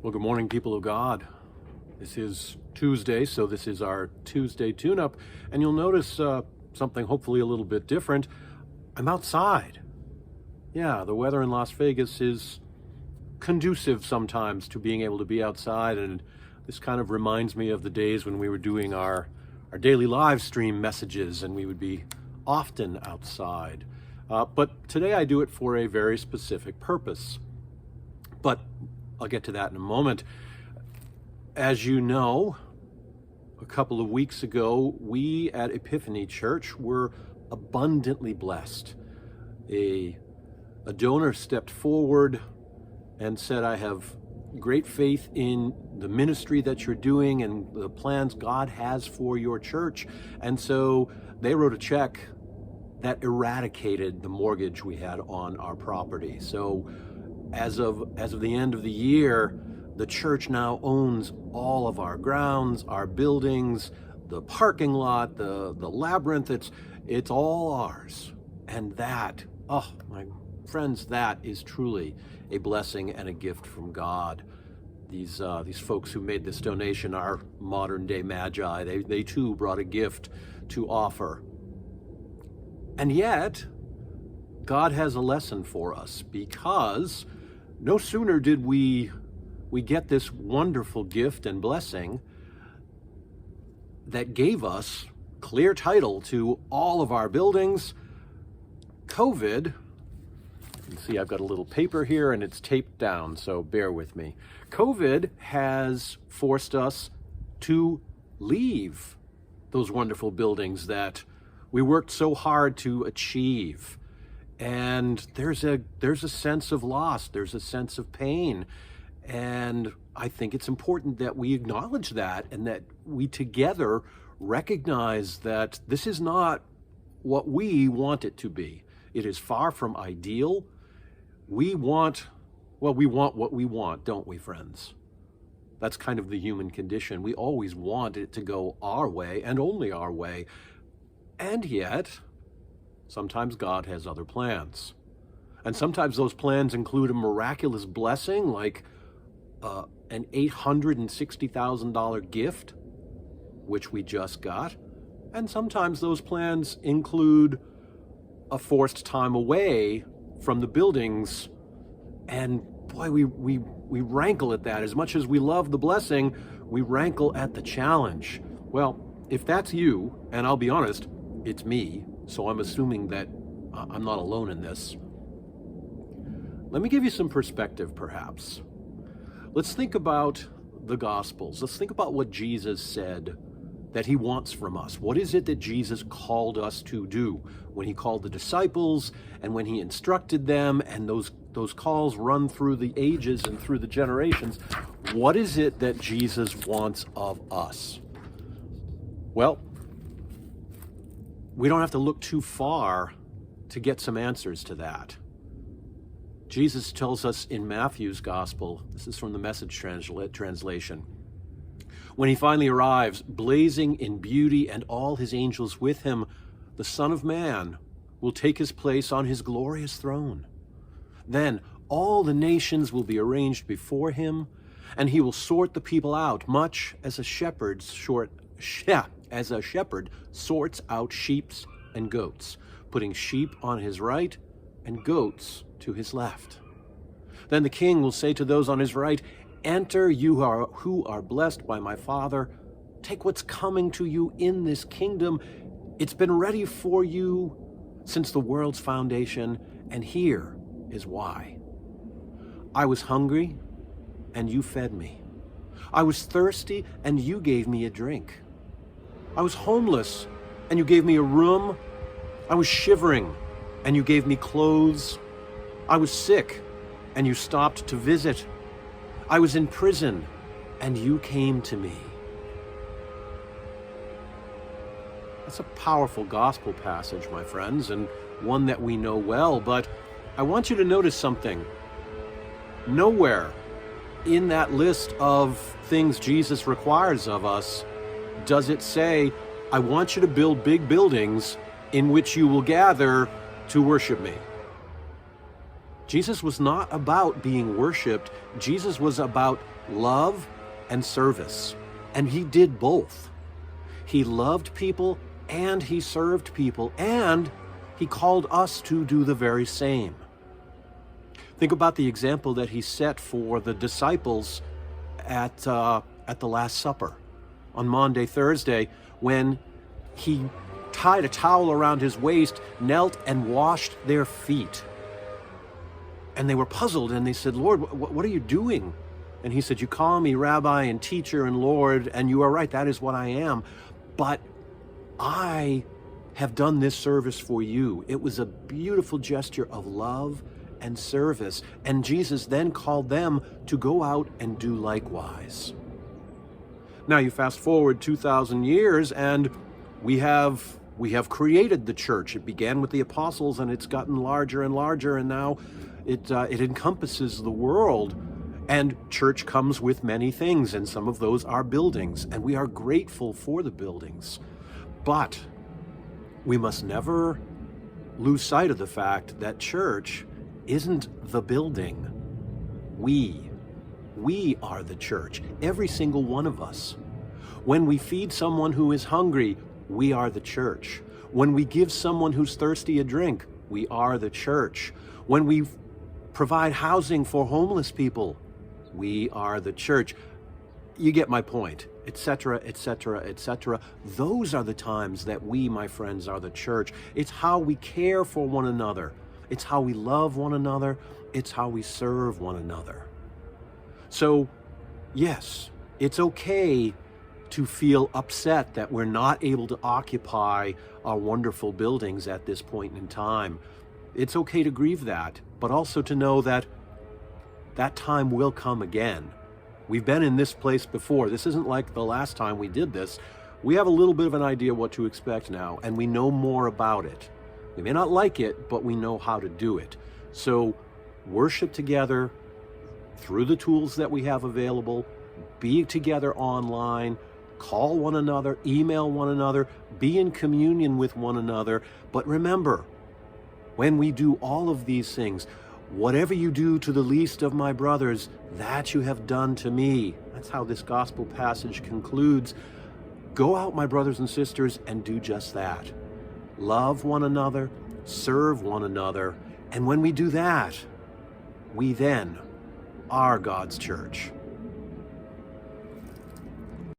Well, good morning, people of God. This is Tuesday, so this is our Tuesday tune-up, and you'll notice something hopefully a little bit different. I'm outside. Yeah, the weather in Las Vegas is conducive sometimes to being able to be outside, and this kind of reminds me of the days when we were doing our daily live stream messages, and we would be often outside. But today I do it for a very specific purpose. But I'll get to that in a moment. As you know, a couple of weeks ago, we at Epiphany Church were abundantly blessed. A donor stepped forward and said, I have great faith in the ministry that you're doing and the plans God has for your church. And so they wrote a check that eradicated the mortgage we had on our property. So as of the end of the year, the church now owns all of our grounds, our buildings, the parking lot, the labyrinth. It's all ours. And that, oh my friends, that is truly a blessing and a gift from God. These folks who made this donation are modern day magi. They too brought a gift to offer. And yet, God has a lesson for us, because no sooner did we get this wonderful gift and blessing that gave us clear title to all of our buildings. COVID, you can see I've got a little paper here and it's taped down, so bear with me. COVID has forced us to leave those wonderful buildings that we worked so hard to achieve. And there's a sense of loss, there's a sense of pain. And I think it's important that we acknowledge that, and that we together recognize that this is not what we want it to be. It is far from ideal. We want what we want, don't we, friends? That's kind of the human condition. We always want it to go our way and only our way. And yet, sometimes God has other plans. And sometimes those plans include a miraculous blessing like an $860,000 gift, which we just got. And sometimes those plans include a forced time away from the buildings. And boy, we rankle at that. As much as we love the blessing, we rankle at the challenge. Well, if that's you, and I'll be honest, it's me, so I'm assuming that I'm not alone in this. Let me give you some perspective, perhaps. Let's think about the Gospels. Let's think about what Jesus said that he wants from us. What is it that Jesus called us to do when he called the disciples and when he instructed them, and those calls run through the ages and through the generations? What is it that Jesus wants of us? Well, we don't have to look too far to get some answers to that. Jesus tells us in Matthew's Gospel, this is from the Message translation, when he finally arrives, blazing in beauty and all his angels with him, the Son of Man will take his place on his glorious throne. Then all the nations will be arranged before him, and he will sort the people out, much as a shepherd sorts out sheep and goats, putting sheep on his right and goats to his left. Then the king will say to those on his right, enter, you who are blessed by my Father. Take what's coming to you in this kingdom. It's been ready for you since the world's foundation, and here is why. I was hungry, and you fed me. I was thirsty, and you gave me a drink. I was homeless, and you gave me a room. I was shivering, and you gave me clothes. I was sick, and you stopped to visit. I was in prison, and you came to me. That's a powerful gospel passage, my friends, and one that we know well, but I want you to notice something. Nowhere in that list of things Jesus requires of us does it say, I want you to build big buildings in which you will gather to worship me. Jesus was not about being worshiped. Jesus was about love and service. And he did both. He loved people and he served people, and he called us to do the very same. Think about the example that he set for the disciples at the Last Supper on Maundy, Thursday, when he tied a towel around his waist, knelt and washed their feet. And they were puzzled and they said, "Lord, what are you doing?" And he said, "You call me Rabbi and teacher and Lord, and you are right, that is what I am. But I have done this service for you." It was a beautiful gesture of love and service. And Jesus then called them to go out and do likewise. Now you fast forward 2,000 years and we have created the church. It began with the apostles and it's gotten larger and larger, and now it encompasses the world. And church comes with many things, and some of those are buildings, and we are grateful for the buildings. But we must never lose sight of the fact that church isn't the building. We are the church, every single one of us. When we feed someone who is hungry, we are the church. When we give someone who's thirsty a drink, we are the church. When we provide housing for homeless people, we are the church. You get my point, etc., etc., etc. Those are the times that we, my friends, are the church. It's how we care for one another. It's how we love one another. It's how we serve one another. So, yes, it's okay to feel upset that we're not able to occupy our wonderful buildings at this point in time. It's okay to grieve that, but also to know that that time will come again. We've been in this place before. This isn't like the last time we did this. We have a little bit of an idea what to expect now, and we know more about it. We may not like it, but we know how to do it. So worship together through the tools that we have available, be together online, call one another, email one another, be in communion with one another. But remember, when we do all of these things, whatever you do to the least of my brothers, that you have done to me. That's how this gospel passage concludes. Go out, my brothers and sisters, and do just that. Love one another, serve one another, and when we do that, we then are God's church.